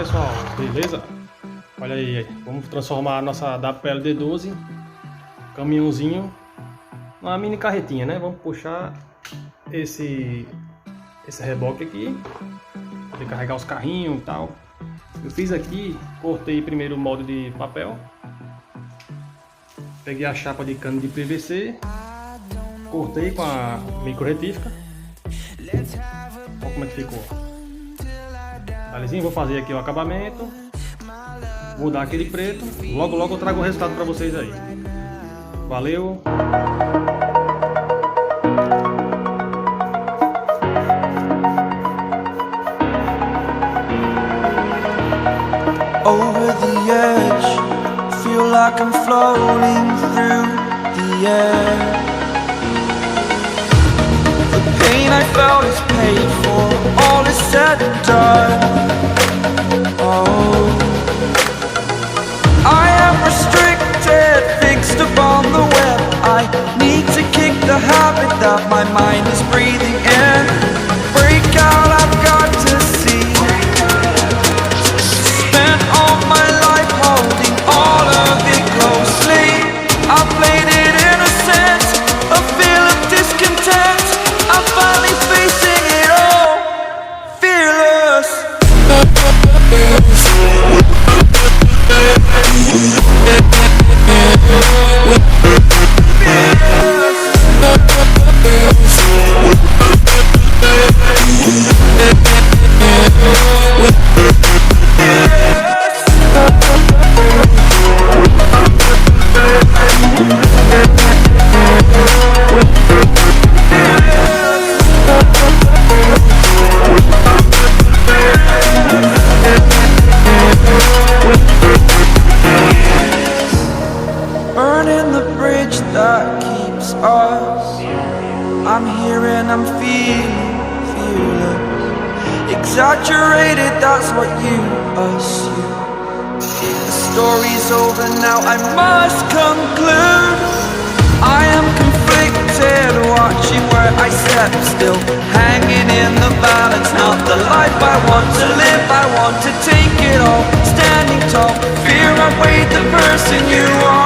pessoal, beleza? Olha aí, vamos transformar a nossa d12 caminhãozinho numa mini carretinha, né? Vamos puxar esse reboque aqui, poder carregar os carrinhos e tal. Eu fiz aqui, cortei primeiro o molde de papel, peguei a chapa de cano de PVC, cortei com a micro retífica. Olha como é que ficou. Belezinha, vou fazer aqui o acabamento, vou dar aquele preto, logo eu trago o resultado para vocês aí. Valeu! Over the edge, feel like I'm floating through the air. The pain I felt is paid for, all is said and done. Oh, I am restricted, fixed upon the web. I need to kick the habit that my mind is breathing in. Break out, I've got to see. Spent all my life holding all of it closely. I played it innocent, a feel of discontent. I'm finally facing it all, fearless. Burning the bridge that keeps us. I'm here and I'm feeling fearless. Exaggerated, that's what you assume. The story's over now, I must conclude. I am conflicted, watching where I step still, hanging in the balance. Not the life I want to live, I want to take it all. Standing tall, fear I weighed the person you are.